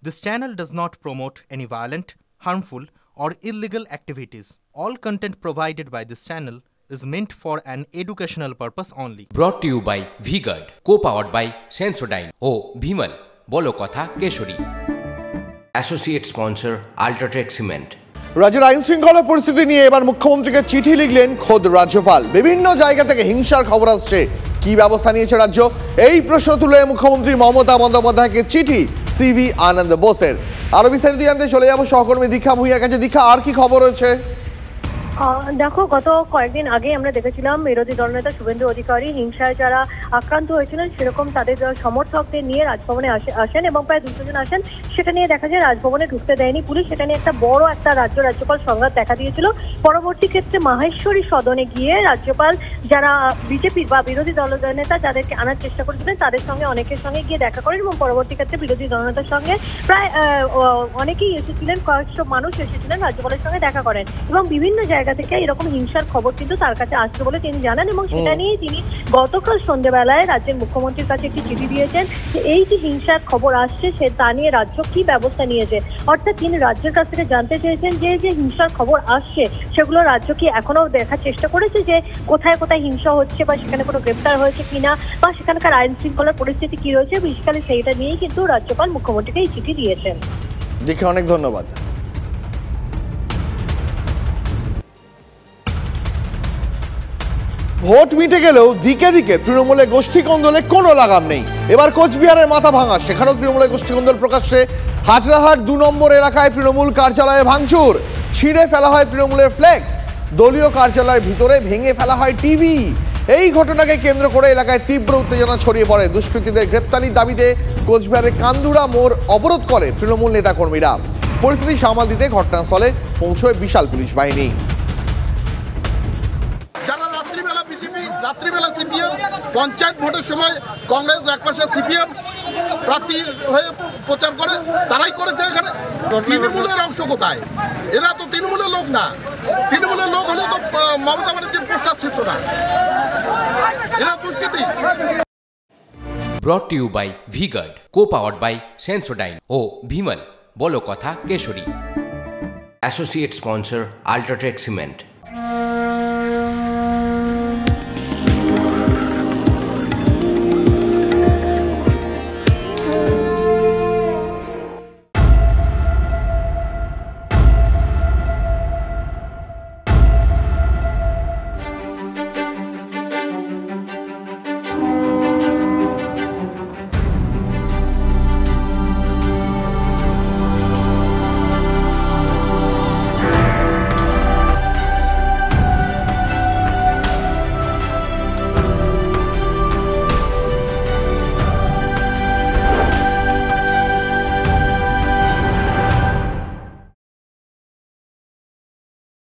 This channel does not promote any violent, harmful, or illegal activities. All content provided by this channel is meant for an educational purpose only. Brought to you by V-Guard, co-powered by Sensodyne O Bhimal, বলো কথা Keshari. Associate sponsor Ultratech Cement। রাজ্যের আইন শৃঙ্খলা পরিস্থিতি নিয়ে এবার মুখ্যমন্ত্রীকে চিঠি লিখলেন খোদ রাজ্যপাল। বিভিন্ন জায়গা থেকে হিংসার খবর আসছে, কি ব্যবস্থা নিয়েছে রাজ্য? এই প্রশ্ন তুলে মুখ্যমন্ত্রী মমতা বন্দ্যোপাধ্যায়কে চিঠি সিভি আনন্দ বোসের। আরো বিস্তারিত জানতে চলে যাবো সহকর্মী দীক্ষা ভূঁইয়ার কাছে। দীক্ষা, আর কি খবর রয়েছে? দেখো, গত কয়েকদিন আগে আমরা দেখেছিলাম বিরোধী দলনেতা শুভেন্দু অধিকারী হিংসায় যারা আক্রান্ত হয়েছিলেন সেরকম তাদের সমর্থকদের নিয়ে রাজভবনে আসেন এবং প্রায় 200 জন আসেন। সেটা নিয়ে দেখা যায় রাজভবনে ঢুকতে দেয়নি পুলিশ। সেটা নিয়ে একটা বড় রাজ্যপাল সংঘাত দেখা দিয়েছিল। পরবর্তী ক্ষেত্রে মাহেশ্বরী সদনে গিয়ে রাজ্যপাল যারা বিজেপির বা বিরোধী দলনেতা যাদেরকে আনার চেষ্টা করেছিলেন তাদের সঙ্গে অনেকের সঙ্গে গিয়ে দেখা করেন এবং পরবর্তী ক্ষেত্রে বিরোধী দলনেতার সঙ্গে প্রায় অনেকেই এসেছিলেন, কয়েকশো মানুষ এসেছিলেন রাজ্যপালের সঙ্গে দেখা করেন এবং বিভিন্ন জায়গা থেকে এরকম হিংসার খবর কিন্তু তার কাছে আসছে বলে তিনি জানান এবং সেটা নিয়ে তিনি গতকাল সন্ধ্যেবেলায় রাজ্যের মুখ্যমন্ত্রীর কাছে একটি চিঠি দিয়েছেন যে এই যে হিংসার খবর আসছে সে তা নিয়ে রাজ্য কি ব্যবস্থা নিয়েছে। অর্থাৎ তিনি রাজ্যের কাছ থেকে জানতে চেয়েছেন যে যে হিংসার খবর আসছে সেগুলো রাজ্য কি এখনো দেখার চেষ্টা করেছে যে কোথায় কোথায় হিংসা হচ্ছে বা সেখানে কোনো গ্রেপ্তার হয়েছে কিনা বা সেখানকার আইন শৃঙ্খলার পরিস্থিতি কি রয়েছে, বিশেষকালে সেইটা নিয়েই কিন্তু রাজ্যপাল মুখ্যমন্ত্রীকে এই চিঠি দিয়েছেন। দেখে অনেক ধন্যবাদ। ভোট মিটে গেলেও দিকে দিকে তৃণমূলের গোষ্ঠী কোন্দলে কোনো লাগাম নেই। এবার কোচবিহারের মাথা ভাঙা, সেখানেও তৃণমূলের গোষ্ঠী কোন্দল প্রকাশ্যে। হাজরাহাট 2 নম্বর এলাকায় তৃণমূল কার্যালয়ে ভাঙচুর, ছিঁড়ে ফেলা হয় তৃণমূলের ফ্লেক্স, দলীয় কার্যালয়ের ভিতরে ভেঙে ফেলা হয় টিভি। এই ঘটনাকে কেন্দ্র করে এলাকায় তীব্র উত্তেজনা ছড়িয়ে পড়ে। দুষ্কৃতীদের গ্রেপ্তারির দাবিতে কোচবিহারের কান্দুরা মোড় অবরোধ করে তৃণমূল নেতাকর্মীরা। পরিস্থিতি সামাল দিতে ঘটনাস্থলে পৌঁছয় বিশাল পুলিশ বাহিনী। রাত্রিবেলা সিপিএম, পঞ্চায়েত ভোটের সময় কংগ্রেস, একপাশে সিপিএম প্রার্থী হয়ে প্রচার করে, তারাই করেছে। এখানে তৃণমূলের অংশ কোথায়? এরা তো তৃণমূলের লোক না। তৃণমূলের লোক হলে তো মমতা ব্যানার্জির পোস্টার ছিল না। এরা দুষ্কৃতী। Brought to you by V-Guard, co-powered by Sensodyne O Bhimal, বলো কথা Keshari. Associate sponsor Ultratech Cement।